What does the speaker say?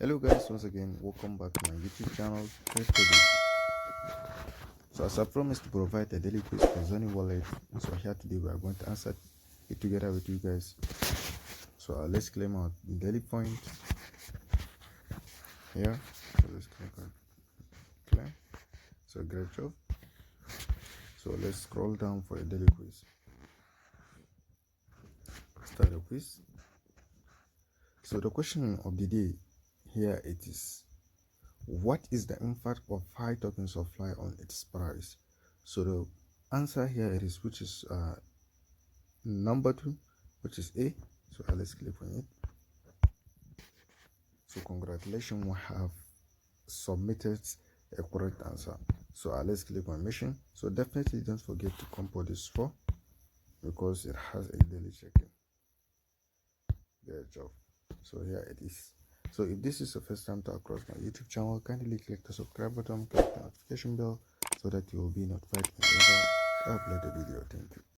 Hello guys, once again welcome back to my YouTube channel. So as I promised to provide a daily quiz for XENEA Wallet, so here today we are going to answer it together with you guys. So let's claim our daily point here. So let's click on claim. So great job. So let's scroll down for a daily quiz. Start the quiz. So the question of the day here it is: what is the impact of 5 tokens of fly on its price? So the answer here it is, which is number 2, which is A. So let's click on it. So congratulations, we have submitted a correct answer. So let's click on mission. So definitely don't forget to compose this for, because it has a daily check-in. Great job. So here it is. So if this is the first time to across my YouTube channel, kindly click the subscribe button, click the notification bell so that you will be notified whenever I upload a video. Thank you.